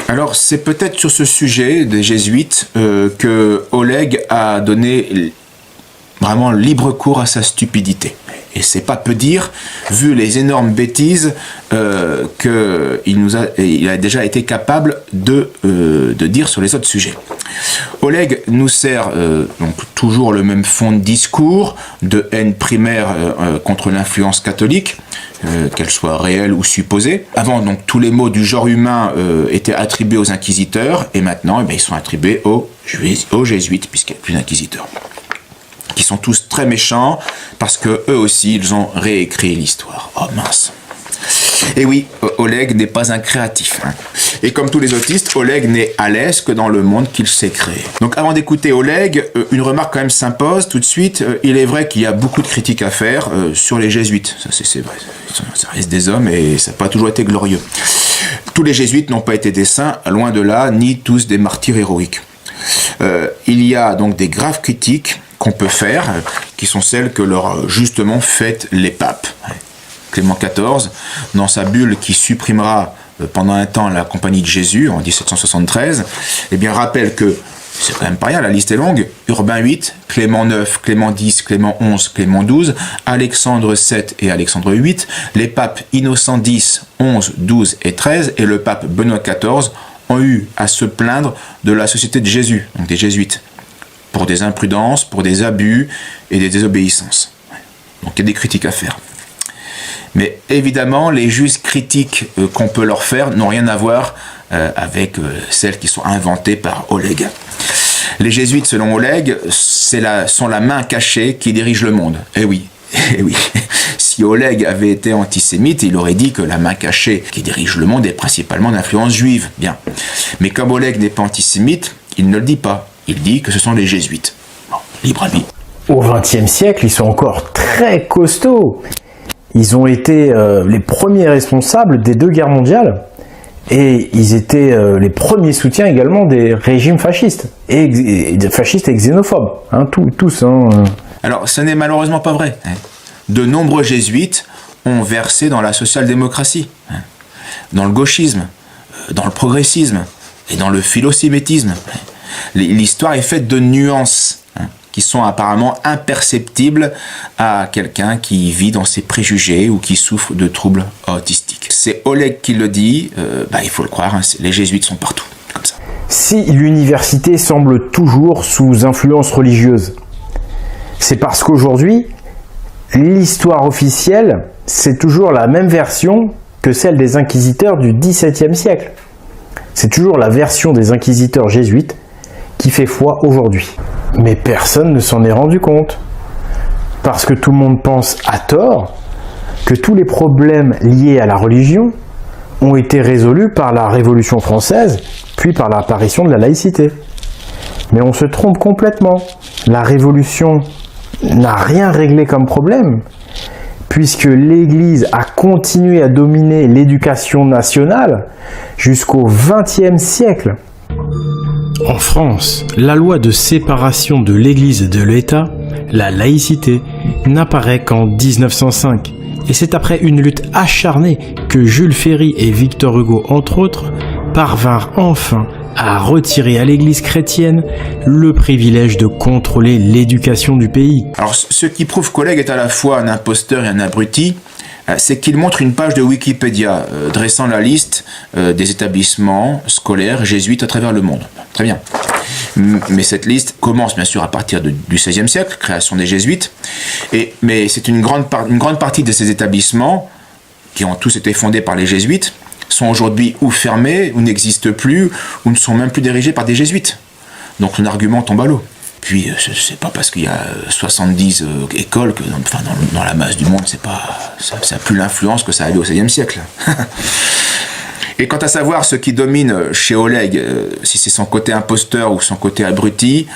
Alors, c'est peut-être sur ce sujet des jésuites que Oleg a donné vraiment libre cours à sa stupidité. Et c'est pas peu dire, vu les énormes bêtises qu'il a déjà été capable de dire sur les autres sujets. Oleg nous sert donc toujours le même fond de discours, de haine primaire contre l'influence catholique, qu'elle soit réelle ou supposée. Avant, donc, tous les mots du genre humain étaient attribués aux inquisiteurs, et maintenant, ils sont attribués aux jésuites, puisqu'il n'y a plus d'inquisiteurs, qui sont tous très méchants, parce que eux aussi, ils ont réécrit l'histoire. Oh mince. Et oui, Oleg n'est pas un créatif. Et comme tous les autistes, Oleg n'est à l'aise que dans le monde qu'il s'est créé. Donc avant d'écouter Oleg, une remarque quand même s'impose tout de suite. Il est vrai qu'il y a beaucoup de critiques à faire sur les jésuites. Ça, c'est vrai. Ça reste des hommes et ça n'a pas toujours été glorieux. Tous les jésuites n'ont pas été des saints, loin de là, ni tous des martyrs héroïques. Il y a donc des graves critiques qu'on peut faire, qui sont celles que leur justement fait les papes. Clément XIV, dans sa bulle qui supprimera pendant un temps la Compagnie de Jésus en 1773, eh bien rappelle que, c'est quand même pas rien, la liste est longue, Urbain VIII, Clément IX, Clément X, Clément XI, Clément XII, Alexandre VII et Alexandre VIII, les papes Innocent X, XI, XII et XIII et le pape Benoît XIV ont eu à se plaindre de la Société de Jésus, donc des jésuites, pour des imprudences, pour des abus et des désobéissances. Donc il y a des critiques à faire. Mais évidemment, les justes critiques qu'on peut leur faire n'ont rien à voir avec celles qui sont inventées par Oleg. Les jésuites, selon Oleg, sont la main cachée qui dirige le monde. Eh oui. Si Oleg avait été antisémite, il aurait dit que la main cachée qui dirige le monde est principalement d'influence juive. Bien. Mais comme Oleg n'est pas antisémite, il ne le dit pas. Il dit que ce sont les jésuites. Bon, libre à lui. Au XXe siècle, ils sont encore très costauds. Ils ont été les premiers responsables des 2 guerres mondiales et ils étaient les premiers soutiens également des régimes fascistes et xénophobes. Tous. Alors, ce n'est malheureusement pas vrai. De nombreux jésuites ont versé dans la social-démocratie, dans le gauchisme, dans le progressisme et dans le philosémitisme. L'histoire est faite de nuances qui sont apparemment imperceptibles à quelqu'un qui vit dans ses préjugés ou qui souffre de troubles autistiques. C'est Oleg qui le dit, il faut le croire, les jésuites sont partout, comme ça. Si l'université semble toujours sous influence religieuse, c'est parce qu'aujourd'hui, l'histoire officielle, c'est toujours la même version que celle des inquisiteurs du XVIIe siècle. C'est toujours la version des inquisiteurs jésuites qui fait foi aujourd'hui. Mais personne ne s'en est rendu compte. Parce que tout le monde pense à tort que tous les problèmes liés à la religion ont été résolus par la Révolution française, puis par l'apparition de la laïcité. Mais on se trompe complètement. La Révolution n'a rien réglé comme problème, puisque l'Église a continué à dominer l'éducation nationale jusqu'au XXe siècle. En France, la loi de séparation de l'Église et de l'État, la laïcité, n'apparaît qu'en 1905. Et c'est après une lutte acharnée que Jules Ferry et Victor Hugo, entre autres, parvinrent enfin à retirer à l'Église chrétienne le privilège de contrôler l'éducation du pays. Alors, ce qui prouve qu'Oleg est à la fois un imposteur et un abruti, c'est qu'il montre une page de Wikipédia dressant la liste des établissements scolaires jésuites à travers le monde. Très bien. Mais cette liste commence bien sûr à partir du XVIe siècle, création des jésuites, mais c'est une grande partie de ces établissements, qui ont tous été fondés par les jésuites, sont aujourd'hui ou fermés, ou n'existent plus, ou ne sont même plus dirigés par des jésuites. Donc son argument tombe à l'eau. Puis, c'est pas parce qu'il y a 70 écoles que dans la masse du monde, ça n'a plus l'influence que ça avait au XVIe siècle. Et quant à savoir ce qui domine chez Oleg, si c'est son côté imposteur ou son côté abruti,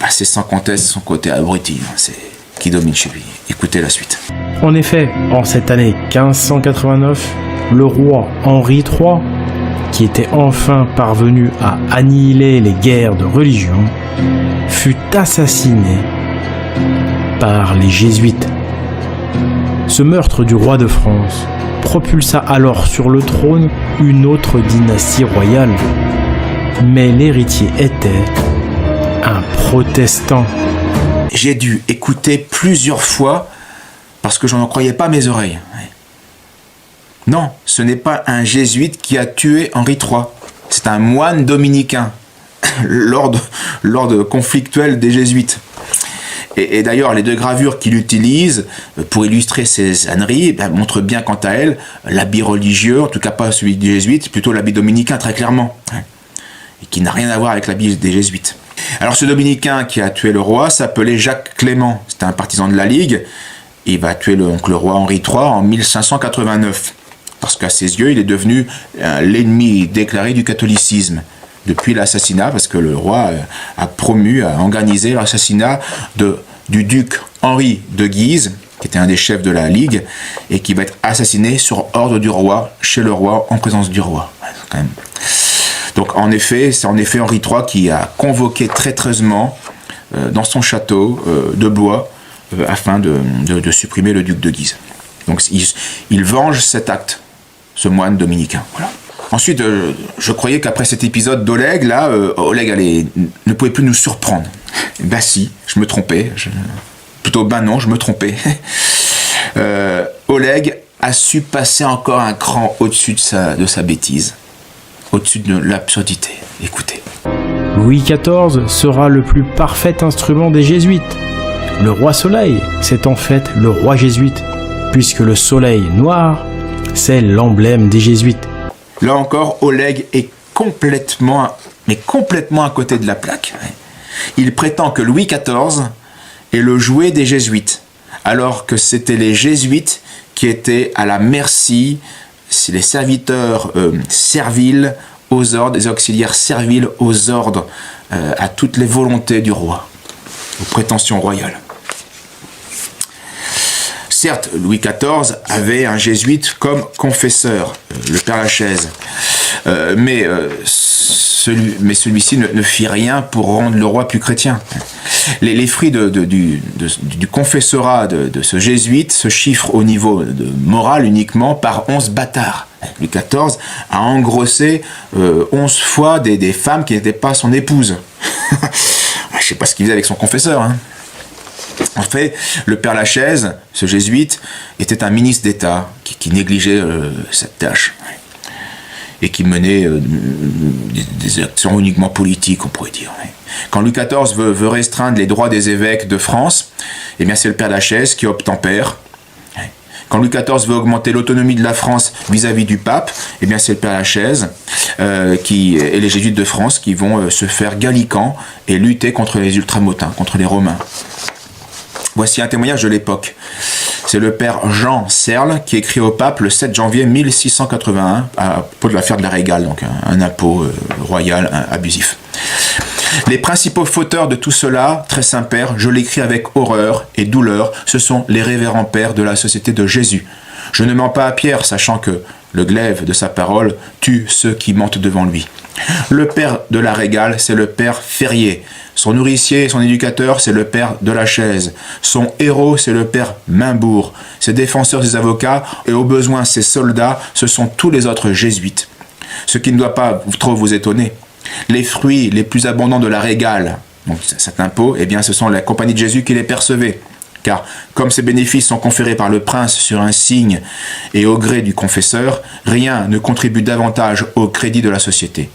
c'est sans conteste son côté abruti. C'est qui domine chez lui. Écoutez la suite. En effet, en cette année 1589, le roi Henri III, qui était enfin parvenu à annihiler les guerres de religion, fut assassiné par les jésuites. Ce meurtre du roi de France propulsa alors sur le trône une autre dynastie royale. Mais l'héritier était un protestant. J'ai dû écouter plusieurs fois parce que je n'en croyais pas mes oreilles. Non, ce n'est pas un jésuite qui a tué Henri III. C'est un moine dominicain, l'ordre conflictuel des jésuites. Et d'ailleurs, les deux gravures qu'il utilise pour illustrer ces âneries montrent bien, quant à elles, l'habit religieux, en tout cas pas celui des jésuites, plutôt l'habit dominicain, très clairement, et qui n'a rien à voir avec l'habit des jésuites. Alors ce dominicain qui a tué le roi s'appelait Jacques Clément, c'était un partisan de la Ligue. Il va tuer le roi Henri III en 1589, parce qu'à ses yeux, il est devenu l'ennemi déclaré du catholicisme depuis l'assassinat, parce que le roi a organisé l'assassinat du duc Henri de Guise, qui était un des chefs de la Ligue, et qui va être assassiné sur ordre du roi, chez le roi, en présence du roi. Quand même. Donc c'est en effet Henri III qui a convoqué traîtreusement dans son château de Blois afin de supprimer le duc de Guise. Donc il venge cet acte, ce moine dominicain. Voilà. Ensuite, je croyais qu'après cet épisode d'Oleg, Oleg ne pouvait plus nous surprendre. Ben si, je me trompais. Non, je me trompais. Oleg a su passer encore un cran au-dessus de sa bêtise, au-dessus de l'absurdité. Écoutez. Louis XIV sera le plus parfait instrument des jésuites. Le roi soleil, c'est en fait le roi jésuite, puisque le soleil noir, c'est l'emblème des jésuites. Là encore, Oleg est complètement à côté de la plaque. Il prétend que Louis XIV est le jouet des jésuites, alors que c'était les jésuites qui étaient à la merci, les serviteurs serviles aux ordres, les auxiliaires serviles aux ordres, à toutes les volontés du roi, aux prétentions royales. Certes, Louis XIV avait un jésuite comme confesseur, le Père Lachaise, mais celui-ci ne fit rien pour rendre le roi plus chrétien. Les fruits du confessorat de ce jésuite se chiffrent au niveau moral uniquement par 11 bâtards. Louis XIV a engrossé 11 fois des femmes qui n'étaient pas son épouse. Je ne sais pas ce qu'il faisait avec son confesseur, hein. En fait, le Père Lachaise, ce jésuite, était un ministre d'État qui négligeait cette tâche et qui menait des actions uniquement politiques, on pourrait dire. Quand Louis XIV veut restreindre les droits des évêques de France, eh bien c'est le Père Lachaise qui obtempère. Quand Louis XIV veut augmenter l'autonomie de la France vis-à-vis du pape, eh bien c'est le Père Lachaise et les jésuites de France qui vont se faire gallicans et lutter contre les ultramontains, contre les Romains. Voici un témoignage de l'époque. C'est le père Jean Serle qui écrit au pape le 7 janvier 1681 à propos de l'affaire de la Régale, donc un impôt royal abusif. Les principaux fauteurs de tout cela, très Saint-Père, je l'écris avec horreur et douleur, ce sont les révérends pères de la Société de Jésus. Je ne mens pas à Pierre, sachant que le glaive de sa parole tue ceux qui mentent devant lui. Le père de la Régale, c'est le père Ferrier. Son nourricier et son éducateur, c'est le père de la Chaise. Son héros, c'est le père Maimbourg. Ses défenseurs, ses avocats, et au besoin ses soldats, ce sont tous les autres jésuites. Ce qui ne doit pas trop vous étonner. Les fruits les plus abondants de la Régale, donc cet impôt, eh bien, ce sont la Compagnie de Jésus qui les percevait. Car comme ces bénéfices sont conférés par le prince sur un signe et au gré du confesseur, rien ne contribue davantage au crédit de la société.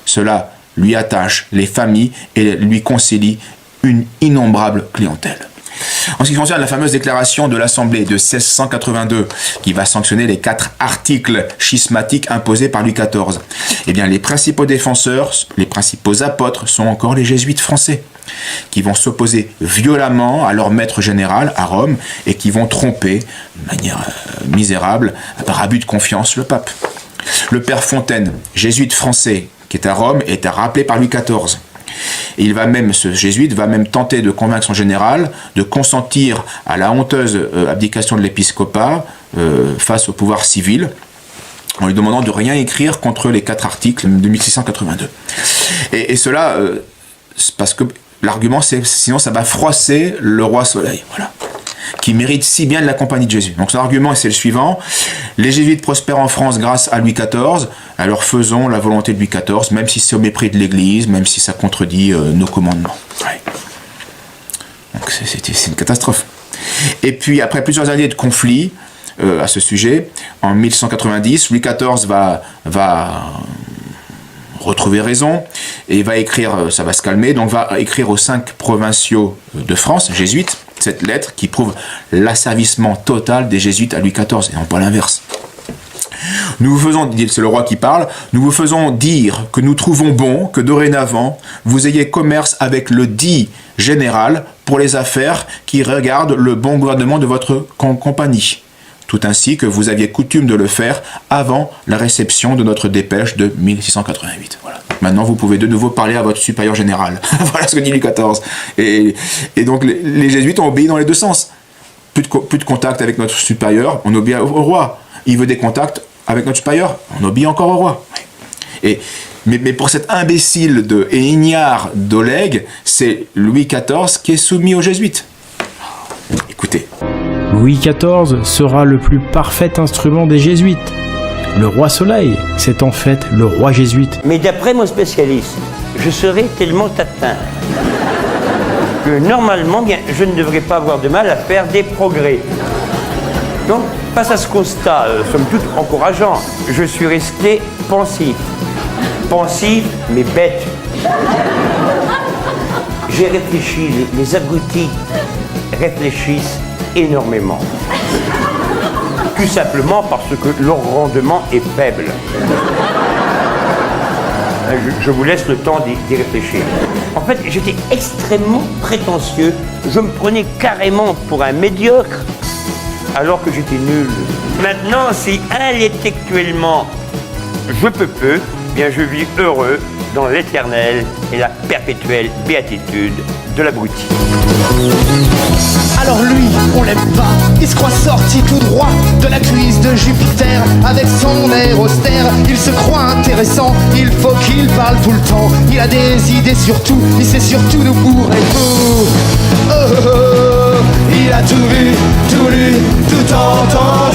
Cela lui attache les familles et lui concilie une innombrable clientèle. En ce qui concerne la fameuse déclaration de l'Assemblée de 1682, qui va sanctionner les 4 articles schismatiques imposés par Louis XIV, eh bien les principaux défenseurs, les principaux apôtres sont encore les jésuites français, qui vont s'opposer violemment à leur maître général à Rome et qui vont tromper de manière misérable, par abus de confiance, le pape. Le père Fontaine, jésuite français, qui est à Rome, est rappelé par Louis XIV. Et ce jésuite va même tenter de convaincre son général de consentir à la honteuse abdication de l'épiscopat face au pouvoir civil, en lui demandant de rien écrire contre les 4 articles de 1682. Et cela, parce que l'argument, c'est sinon ça va froisser le roi Soleil. Voilà. qui méritent si bien de la compagnie de Jésus. Donc son argument, c'est le suivant: les jésuites prospèrent en France grâce à Louis XIV, alors faisons la volonté de Louis XIV, même si c'est au mépris de l'Église, même si ça contredit nos commandements. Ouais. Donc c'est une catastrophe. Et puis après plusieurs années de conflits à ce sujet, en 1190, Louis XIV va retrouver raison et va écrire, ça va se calmer, donc va écrire aux 5 provinciaux de France, jésuites, cette lettre qui prouve l'asservissement total des jésuites à Louis XIV et non pas l'inverse. Nous vous faisons, c'est le roi qui parle, nous vous faisons dire que nous trouvons bon que dorénavant vous ayez commerce avec le dit général pour les affaires qui regardent le bon gouvernement de votre compagnie, tout ainsi que vous aviez coutume de le faire avant la réception de notre dépêche de 1688. Voilà. Maintenant, vous pouvez de nouveau parler à votre supérieur général. Voilà ce que dit Louis XIV. Et donc, les jésuites ont obéi dans les deux sens. Plus de contact avec notre supérieur, on obéit au roi. Il veut des contacts avec notre supérieur, on obéit encore au roi. Mais pour cet imbécile et ignare d'Oleg, c'est Louis XIV qui est soumis aux jésuites. Écoutez. Louis XIV sera le plus parfait instrument des jésuites. Le roi Soleil, c'est en fait le roi jésuite. Mais d'après mon spécialiste, je serai tellement atteint que normalement, bien, je ne devrais pas avoir de mal à faire des progrès. Donc, face à ce constat, somme toute encourageant, je suis resté pensif. Pensif, mais bête. J'ai réfléchi, les abrutis réfléchissent énormément. Tout simplement parce que leur rendement est faible. Je vous laisse le temps d'y réfléchir. En fait, j'étais extrêmement prétentieux. Je me prenais carrément pour un médiocre alors que j'étais nul. Maintenant, si intellectuellement je peux peu, bien je vis heureux dans l'éternelle et la perpétuelle béatitude de l'abruti. Alors lui, on l'aime pas, il se croit sorti tout droit de la cuisse de Jupiter. Avec son air austère, il se croit intéressant, il faut qu'il parle tout le temps. Il a des idées sur tout, il sait surtout nous bourrer tout. Oh, oh, oh, il a tout vu, tout lu, tout entendu.